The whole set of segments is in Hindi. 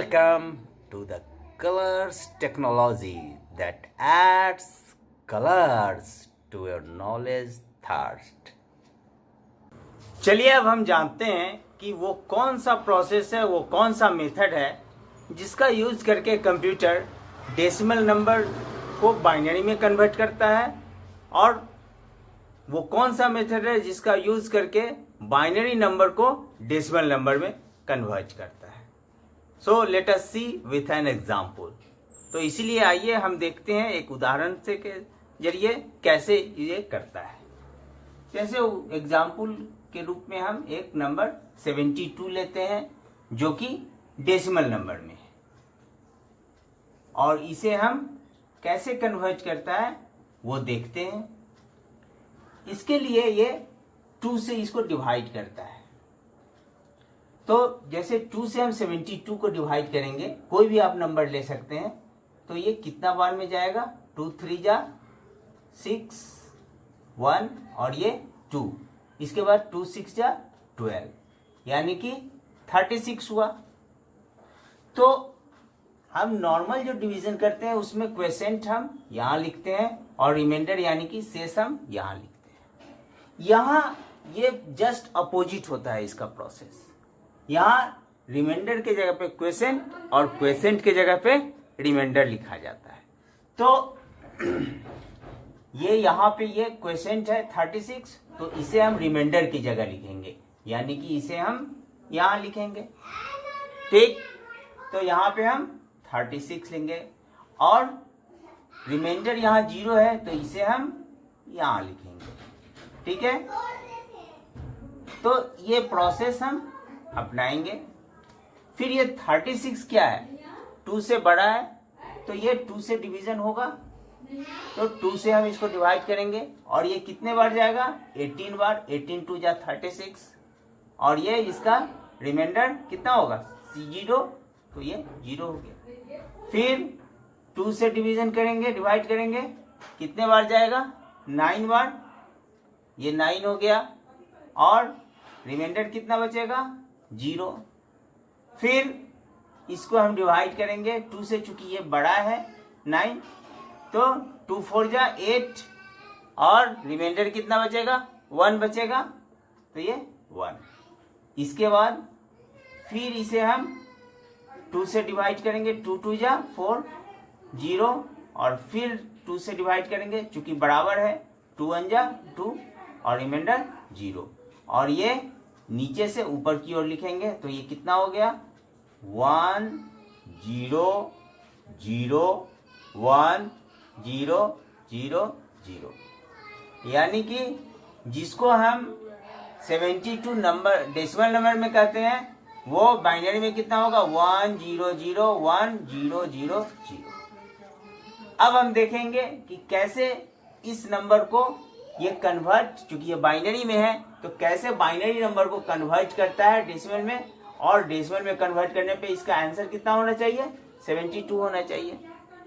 Welcome to the Colors Technology that adds colors to your knowledge thirst. चलिए अब हम जानते हैं कि वो कौन सा प्रोसेस है, वो कौन सा मेथड है जिसका यूज करके कंप्यूटर डेसिमल नंबर को बाइनरी में कन्वर्ट करता है, और वो कौन सा मेथड है जिसका यूज करके बाइनरी नंबर को डेसिमल नंबर में कन्वर्ट करता है। So let us see with an example. तो इसीलिए आइए हम देखते हैं एक उदाहरण से के जरिए कैसे ये करता है। जैसे एग्जाम्पल के रूप में हम एक नंबर 72 लेते हैं जो कि डेसिमल नंबर में है, और इसे हम कैसे कन्वर्ट करता है वो देखते हैं। इसके लिए ये 2 से इसको डिवाइड करता है। तो जैसे 2 से हम 72 को डिवाइड करेंगे, कोई भी आप नंबर ले सकते हैं, तो ये कितना बार में जाएगा, 2 3 जा 6 1 और ये 2, इसके बाद 2 6 जा 12, यानी कि 36 हुआ। तो हम नॉर्मल जो डिवीजन करते हैं उसमें क्वेसेंट हम यहां लिखते हैं और रिमाइंडर यानी कि शेष हम यहां लिखते हैं। यहां ये जस्ट अपोजिट होता है इसका प्रोसेस। यहाँ रिमाइंडर के जगह पे क्वेसेंट और क्वेसेंट के जगह पे रिमाइंडर लिखा जाता है। तो ये यहाँ पे ये क्वेसेंट है 36, तो इसे हम रिमाइंडर की जगह लिखेंगे, यानी कि इसे हम यहाँ लिखेंगे। ठीक, तो यहाँ पे हम 36 लेंगे, और रिमाइंडर यहाँ 0 है तो इसे हम यहाँ लिखेंगे। ठीक है, तो ये प्रोसेस हम अपनाएंगे। फिर ये 36 क्या है, 2 से बड़ा है, तो ये 2 से डिवीजन होगा, तो 2 से हम इसको डिवाइड करेंगे, और ये कितने बार जाएगा, 18 बार। 18 2 जा 36, और ये इसका रिमाइंडर कितना होगा, 0, तो ये 0 हो गया। फिर 2 से डिवीजन करेंगे, डिवाइड करेंगे, कितने बार जाएगा, 9 बार, ये 9 हो गया, और रिमाइंडर कितना बचेगा, 0। फिर इसको हम डिवाइड करेंगे 2 से, चूंकि ये बड़ा है 9, तो 2 4 जा 8, और रिमाइंडर कितना बचेगा, 1 बचेगा, तो ये 1। इसके बाद फिर इसे हम 2 से डिवाइड करेंगे, 2 2 जा 4 0, और फिर 2 से डिवाइड करेंगे, चूंकि बराबर है, 2 1 जा 2, और रिमाइंडर 0, और ये नीचे से ऊपर की ओर लिखेंगे, तो ये कितना हो गया, 1 0 0 1 0 0 0, यानी कि जिसको हम 72 नंबर डेसिमल नंबर में कहते हैं, वो बाइनरी में कितना होगा, 1 0 0 1 0 0 0। अब हम देखेंगे कि कैसे इस नंबर को ये कन्वर्ट, चूंकि ये बाइनरी में है, तो कैसे बाइनरी नंबर को कन्वर्ट करता है डेसिमल में, और डेसिमल में कन्वर्ट करने पे इसका आंसर कितना होना चाहिए, 72 होना चाहिए।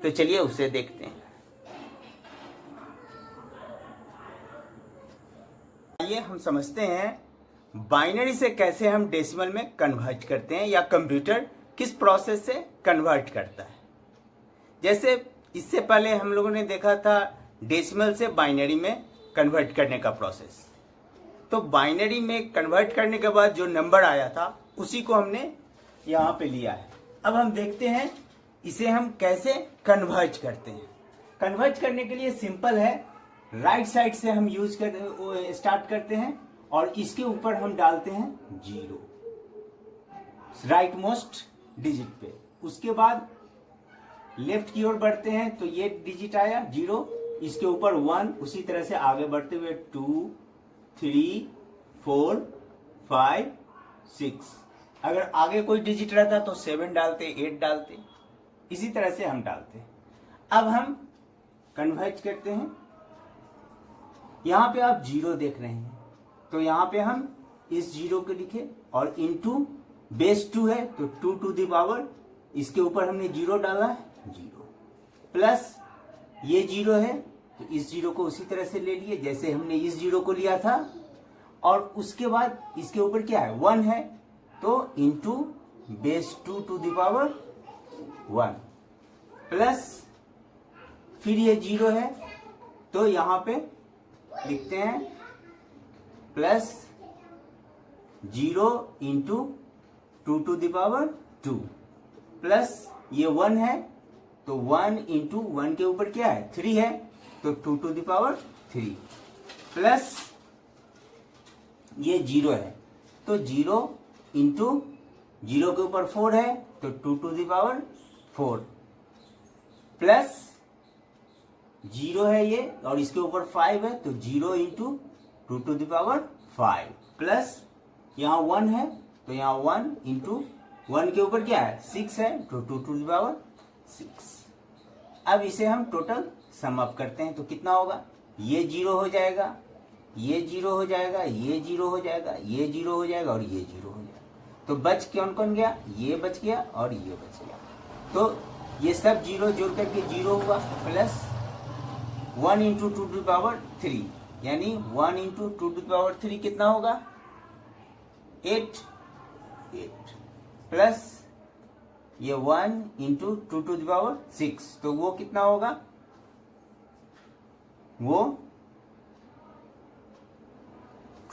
तो चलिए उसे देखते हैं। आइए हम समझते हैं बाइनरी से कैसे हम डेसिमल में कन्वर्ट करते हैं, या कंप्यूटर किस प्रोसेस से कन्वर्ट करता है। जैसे इससे पहले हम लोगों ने देखा था डेसिमल से बाइनरी में कन्वर्ट करने का प्रोसेस। तो बाइनरी में कन्वर्ट करने के बाद जो नंबर आया था उसी को हमने यहाँ पे लिया है। अब हम देखते हैं इसे हम कैसे कन्वर्ट करते हैं। कन्वर्ट करने के लिए सिंपल है, राइट साइड से हम स्टार्ट करते हैं, और इसके ऊपर हम डालते हैं 0 राइट मोस्ट डिजिट पे। उसके बाद लेफ्ट की ओर बढ़ते हैं, तो ये डिजिट आया 0, इसके ऊपर 1, उसी तरह से आगे बढ़ते हुए 2 3 4 5 6, अगर आगे कोई डिजिट रहता तो 7 डालते, 8 डालते, इसी तरह से हम डालते। अब हम कन्वर्ट करते हैं। यहां पे आप 0 देख रहे हैं, तो यहां पे हम इस 0 को लिखे, और इनटू बेस 2 है तो 2 टू द पावर, इसके ऊपर हमने 0 डाला है, 0 प्लस ये 0 है, तो इस 0 को उसी तरह से ले लिए जैसे हमने इस 0 को लिया था, और उसके बाद इसके ऊपर क्या है, 1 है, तो into base 2 to the power 1 plus फिर ये 0 है तो यहाँ पे लिखते हैं plus 0 into 2 to the power 2 plus ये 1 है तो 1 इंटू 1 के ऊपर क्या है 3 है तो 2 टू द पावर 3 प्लस ये 0 है तो 0 इंटू 0 के ऊपर 4 है तो 2 टू द पावर 4 प्लस 0 है ये और इसके ऊपर 5 है तो 0 into 2 to the power 5 plus यहाँ 1 है तो यहाँ 1 इंटू 1 के ऊपर क्या है 6 है तो 2 टू द पावर 6। अब इसे हम टोटल सम अप करते हैं तो कितना होगा ये 0 हो जाएगा ये 0 हो जाएगा ये 0 हो जाएगा ये 0 हो जाएगा और ये 0 हो जाएगा तो बच कौन कौन गया ये बच गया और ये बच गया तो ये सब 0 जोड़ करके 0 हुआ plus 1 into 2 to the power 3 यानी 1 इंटू 2 टू द पावर 3 कितना होगा 8 प्लस ये 1 इंटू 2 टू द पावर 6 तो वो कितना होगा वो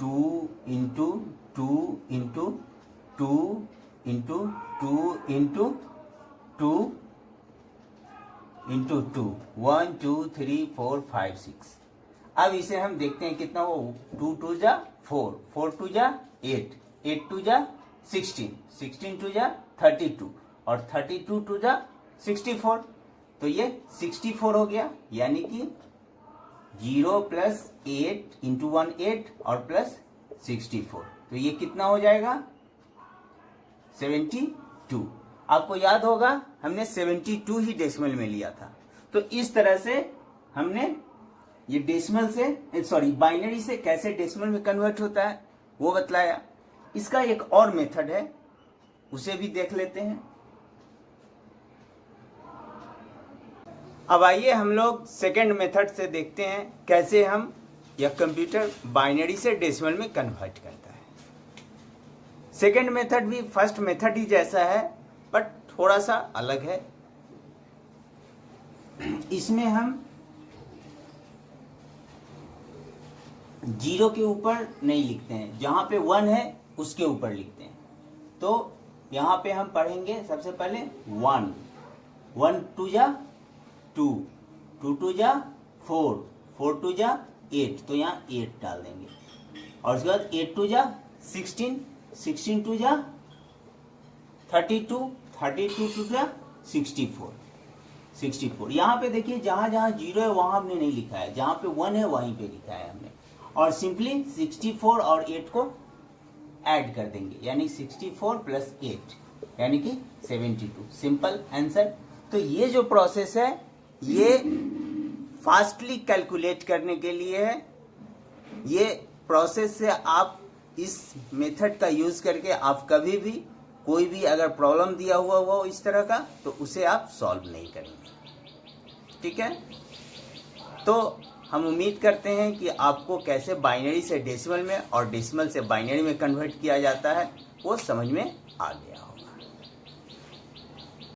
2 into 2 into 2 into 2 into 2 into 2 1 2 3 4 5 6। अब इसे हम देखते हैं कितना हो 2 टू जा 4 4 टू जा 8 8 टू जा 16 16 टू जा 32 और 32 टू जा 64 तो ये 64 हो गया यानी कि 0 प्लस 8 इंटू 1 8 और प्लस 64 तो ये कितना हो जाएगा 72। आपको याद होगा हमने 72 ही डेसिमल में लिया था तो इस तरह से हमने ये डेसिमल से सॉरी बाइनरी से कैसे डेसिमल में कन्वर्ट होता है वो बतलाया। इसका एक और मेथड है उसे भी देख लेते हैं। अब आइए हम लोग सेकेंड मेथड से देखते हैं कैसे हम यह कंप्यूटर बाइनरी से डेसिमल में कन्वर्ट करता है। सेकेंड मेथड भी फर्स्ट मेथड ही जैसा है बट थोड़ा सा अलग है। इसमें हम 0 के ऊपर नहीं लिखते हैं जहां पे 1 है उसके ऊपर लिखते हैं। तो यहां पे हम पढ़ेंगे सबसे पहले 1 1 टू जा 2 2 टू जा 4 4 टू जा 8 तो यहाँ 8 डाल देंगे और उसके बाद 8 टू जा 16 16 टू जा 32 32 टू जा 64 64। यहाँ पे देखिए जहां जहां 0 है वहां हमने नहीं लिखा है जहां पे 1 है वहीं पे लिखा है हमने और सिंपली 64 और 8 को ऐड कर देंगे यानी 64 प्लस 8 यानी कि 72 सिंपल आंसर। तो ये जो प्रोसेस है ये फास्टली कैलकुलेट करने के लिए है। ये प्रोसेस से आप इस मेथड का यूज करके आप कभी भी कोई भी अगर प्रॉब्लम दिया हुआ हो इस तरह का तो उसे आप सॉल्व नहीं करेंगे। ठीक है तो हम उम्मीद करते हैं कि आपको कैसे बाइनरी से डेसिमल में और डेसिमल से बाइनरी में कन्वर्ट किया जाता है वो समझ में आ गया हो।